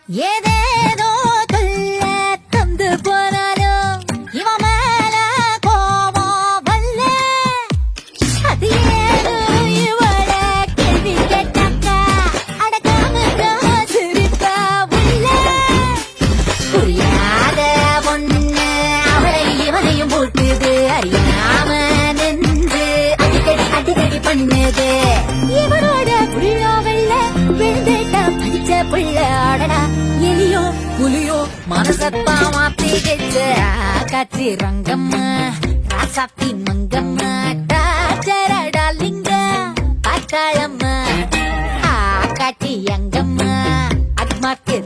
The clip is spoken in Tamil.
ஏதேதோ தொல்ல தந்து போனாலும் இவன் மேல கோவம் வல்ல. அது ஏதோ இவள கேள்வி கேட்டாக்கா அடக்காம சிரிப்பா உள்ள. புரியாத பொண்ணு அவளை இவனையும் போட்டுது, அறியாம நின்று அடிக்கடி பண்ணுது. இவனோட புள்ளோ வெள்ள விழுந்துட்டா படிச்ச புள்ள ஆடனா எலியோ புலியோ மனசத்தா மாத்தி வச்ச காட்சி ரங்கம்மா ராசாத்தி மங்கம்மா டாலிங்க பாட்டாளம்மா காட்சி எங்கம்மா அட்மாக்கு